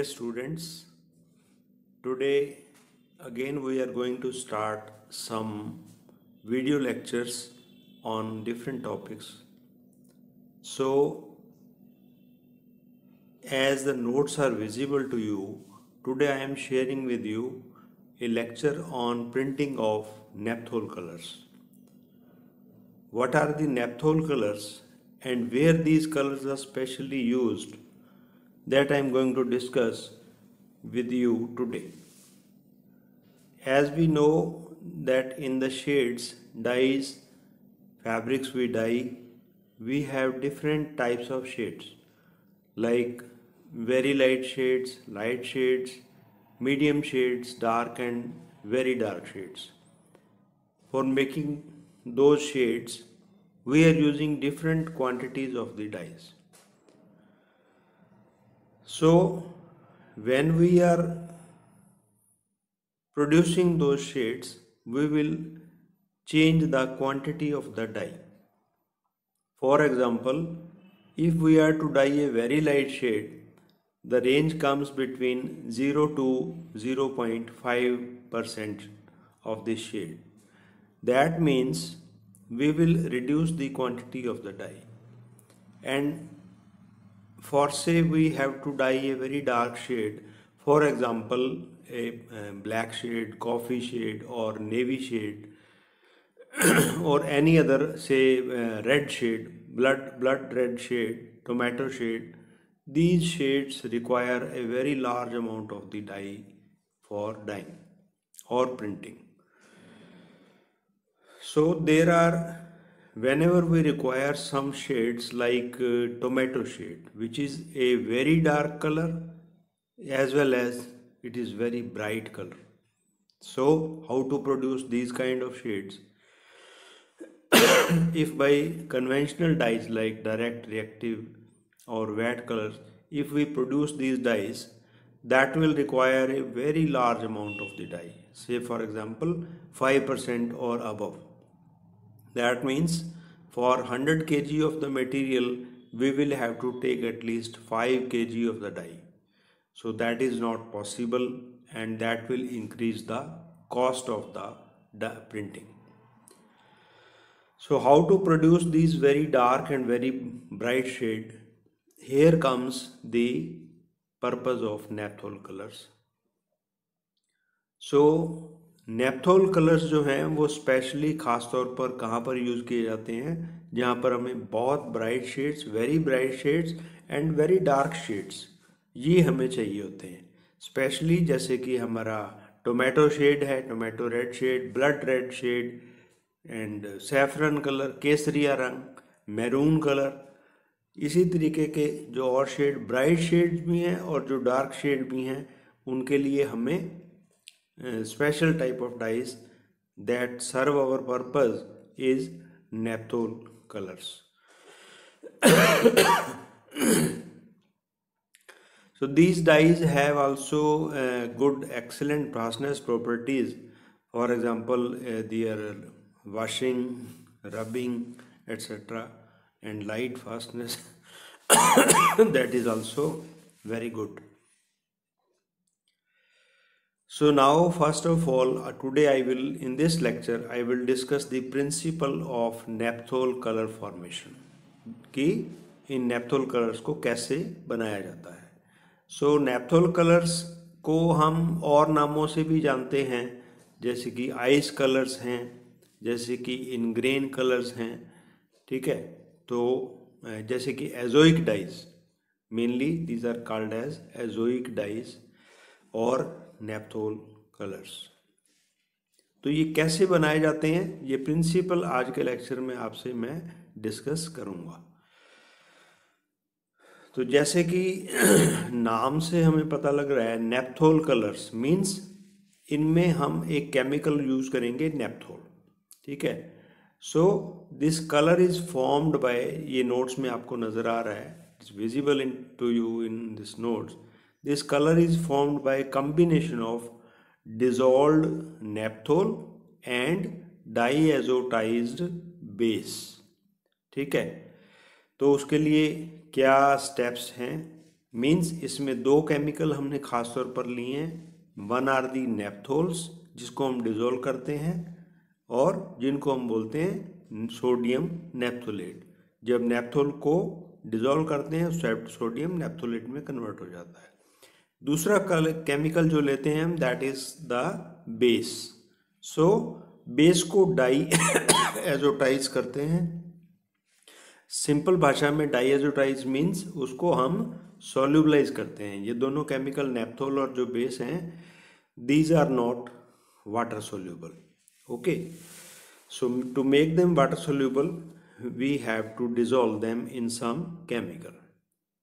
students, today again we are going to start some video lectures on different topics. So as the notes are visible to you, today I am sharing with you a lecture on printing of naphthol colors. What are the naphthol colors and where these colors are specially used, that I am going to discuss with you today. As we know that in the shades, dyes, fabrics we dye, we have different types of shades like very light shades, medium shades, dark and very dark shades. For making those shades, we are using different quantities of the dyes. So when we are producing those shades, we will change the quantity of the dye. For example, if we are to dye a very light shade, the range comes between 0 to 0.5% of this shade. That means we will reduce the quantity of the dye. And for say we have to dye a very dark shade, for example a black shade, coffee shade or navy shade or any other say red shade, blood red shade, tomato shade, these shades require a very large amount of the dye for dyeing or printing. So there are, whenever we require some shades like tomato shade, which is a very dark color as well as it is very bright color. So how to produce these kind of shades? If by conventional dyes like direct, reactive or wet colors, if we produce these dyes, that will require a very large amount of the dye, say for example 5% or above. That means for 100 kg of the material, we will have to take at least 5 kg of the dye. So that is not possible and that will increase the cost of the printing. So how to produce these very dark and very bright shade? Here comes the purpose of naphthol colors. So naphthol colours जो हैं वो specially ख़ास तौर पर कहाँ पर use किए जाते हैं, जहाँ पर हमें बहुत bright shades, very bright shades and very dark shades ये हमें चाहिए होते हैं. स्पेशली जैसे कि हमारा टोमेटो शेड है, tomato red shade, blood red shade and saffron colour, केसरिया रंग, मैरून कलर. इसी तरीके के जो और शेड, ब्राइट शेड्स भी हैं और जो डार्क शेड भी हैं, उनके लिए हमें special type of dyes that serve our purpose is naphthol colors. So these dyes have also good excellent fastness properties. For example, their washing, rubbing, etc. and light fastness that is also very good. So now first of all, today in this lecture I will discuss the principle of naphthol color formation, कि इन naphthol colors को कैसे बनाया जाता है. So naphthol colors को हम और नामों से भी जानते हैं, जैसे कि ice colors हैं, जैसे कि ingrain colors हैं, ठीक है. तो जैसे कि azoic dyes, mainly these are called as azoic dyes और नेपथोल कलर्स. तो ये कैसे बनाए जाते हैं, ये प्रिंसिपल आज के लेक्चर में आपसे मैं डिस्कस करूंगा. तो जैसे कि नाम से हमें पता लग रहा है, नेपथोल कलर्स मींस इनमें हम एक केमिकल यूज करेंगे नेपथोल, ठीक है. So this colour is formed by, ये नोट्स में आपको नजर आ रहा है, it's visible in to you in this notes. This color is formed by a combination of dissolved naphthol and diazotized base, ठीक है. तो उसके लिए क्या स्टेप्स हैं मीन्स इसमें दो केमिकल हमने खास तौर पर लिए हैं। वन आर दी नेप्थोल्स जिसको हम डिजोल्व करते हैं और जिनको हम बोलते हैं सोडियम नेप्थोलेट। जब नेप्थोल को डिजोल्व करते हैं सोडियम नेप्थोलेट में कन्वर्ट हो जाता है। दूसरा केमिकल जो लेते हैं हम that is the base. So base को डाई एजोटाइज करते हैं। सिंपल भाषा में डाई एजोटाइज मीन्स उसको हम सॉल्यूबलाइज करते हैं। ये दोनों केमिकल नेप्थोल और जो बेस हैं these are not water soluble. Okay, so to make them water soluble we have to dissolve them in some chemical.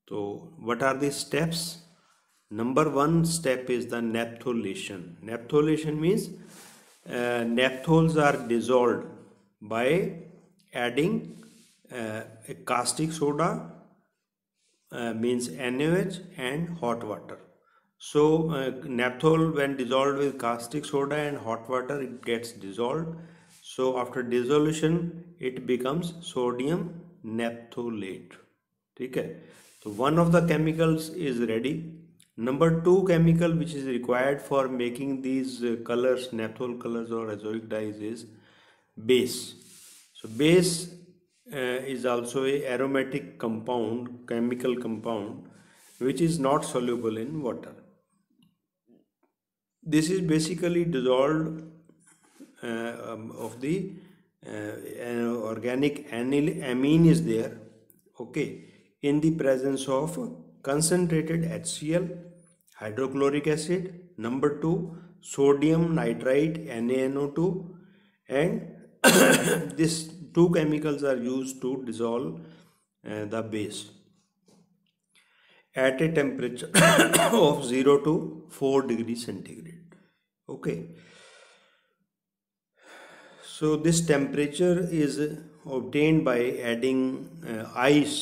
तो what are the steps? Number one step is the naphtholation. Naphtholation means naphthol are dissolved by adding a caustic soda means NaOH and hot water. So naphthol when dissolved with caustic soda and hot water it gets dissolved. So after dissolution it becomes sodium naphtholate. ठीक है, तो one of the chemicals is ready. Number two chemical which is required for making these colors, naphthol colors or azoic dyes is base. So base is also a aromatic compound, chemical compound which is not soluble in water. This is basically dissolved of the organic amine is there, okay, in the presence of concentrated HCl, hydrochloric acid, number 2 sodium nitrite NaNO2, and these two chemicals are used to dissolve the base at a temperature of 0 to 4 degrees centigrade. Okay, so this temperature is obtained by adding ice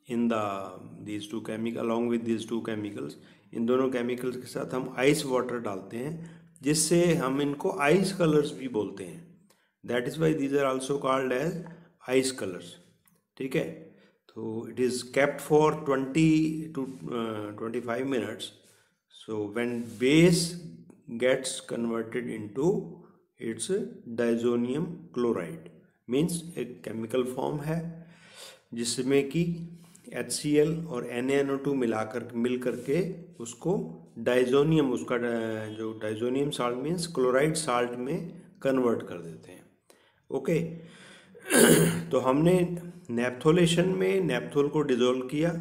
in these two chemicals. Along with these two chemicals, इन दोनों chemicals के साथ हम ice water डालते हैं जिससे हम इनको ice colours भी बोलते हैं। That is why these are also called as ice colours. ठीक है, तो it is kept for 20 to 25 minutes. So when base gets converted into its diazonium chloride, means एक केमिकल फॉर्म है जिसमें कि HCl और NaNO2 मिल करके उसको डाइजोनियम, उसका जो diazonium salt means chloride salt में कन्वर्ट कर देते हैं। ओके, तो हमने नेप्थोलेशन में नेप्थोल को डिजोल्व किया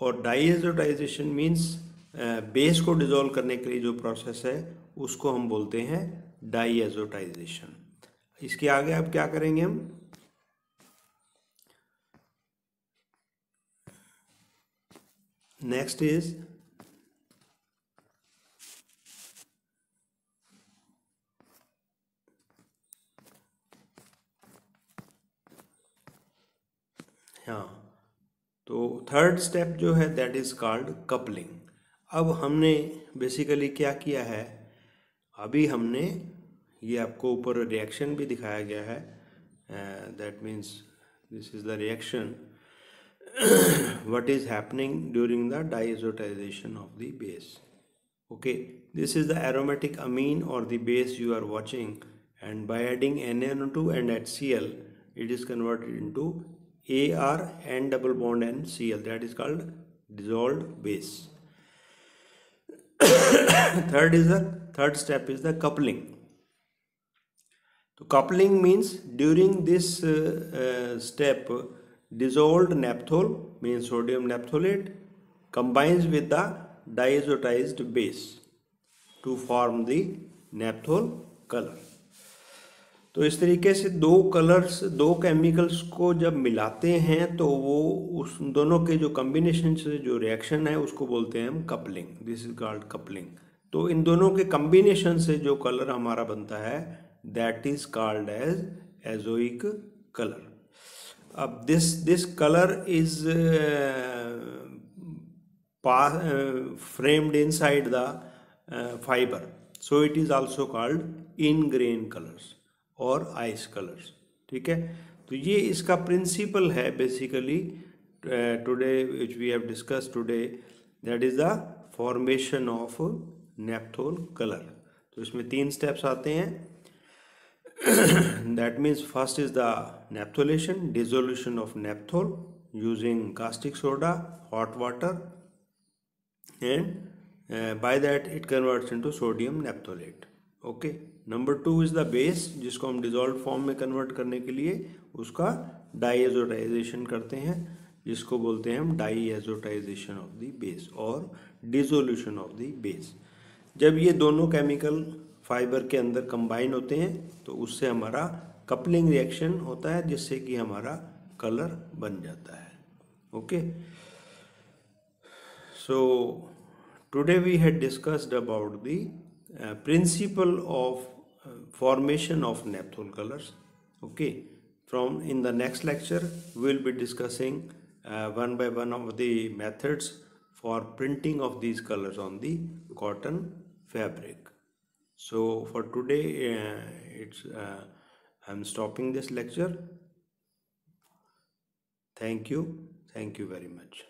और डाइएजोटाइजेशन मीन्स बेस को डिजोल्व करने के लिए जो प्रोसेस है उसको हम बोलते हैं डाइएजोटाइजेशन। इसके आगे अब क्या करेंगे हम? नेक्स्ट इज हाँ, तो थर्ड स्टेप जो है दैट इज कॉल्ड कपलिंग। अब हमने बेसिकली क्या किया है, अभी हमने ये आपको ऊपर रिएक्शन भी दिखाया गया है, that means this is the reaction what is happening during the diazotization of the base. Okay, this is the aromatic amine or the base you are watching, and by adding NaNO2 and HCl it is converted into AR and double bond NCl, that is called dissolved base. Third step is the coupling. So coupling means during this step dissolved naphthol means sodium naphtholate combines with the diazotized base to form the naphthol color. तो इस तरीके से दो chemicals को जब मिलाते हैं तो वो उस दोनों के जो कम्बिनेशन से जो रिएक्शन है उसको बोलते हैं हम coupling. This is called coupling. तो इन दोनों के कम्बिनेशन से जो कलर हमारा बनता है that is called as azoic colour. अब this color is framed inside the fiber, so it is also called in-grain colors और ice colors। ठीक है, तो ये इसका प्रिंसिपल है basically today which we have discussed today that is the formation of naphthol colour. तो इसमें 3 steps आते हैं। That means first is the naphtholation, dissolution of naphthol using caustic soda, hot water, and by that it converts into sodium naphtholate। Okay. Number 2 is the base, जिसको हम dissolve form में convert करने के लिए उसका डाईएजोटाइजेशन करते हैं, जिसको बोलते हैं हम डाईएजोटाइजेशन ऑफ द बेस और डिसोल्यूशन ऑफ द बेस। जब ये दोनों केमिकल फाइबर के अंदर कंबाइन होते हैं तो उससे हमारा कपलिंग रिएक्शन होता है, जिससे कि हमारा कलर बन जाता है। Okay. So today we had discussed about the principle of formation of naphthol colors. Okay. From in the next lecture we will be discussing one by one of the methods for printing of these colors on the cotton fabric. So for today I'm stopping this lecture. Thank you very much.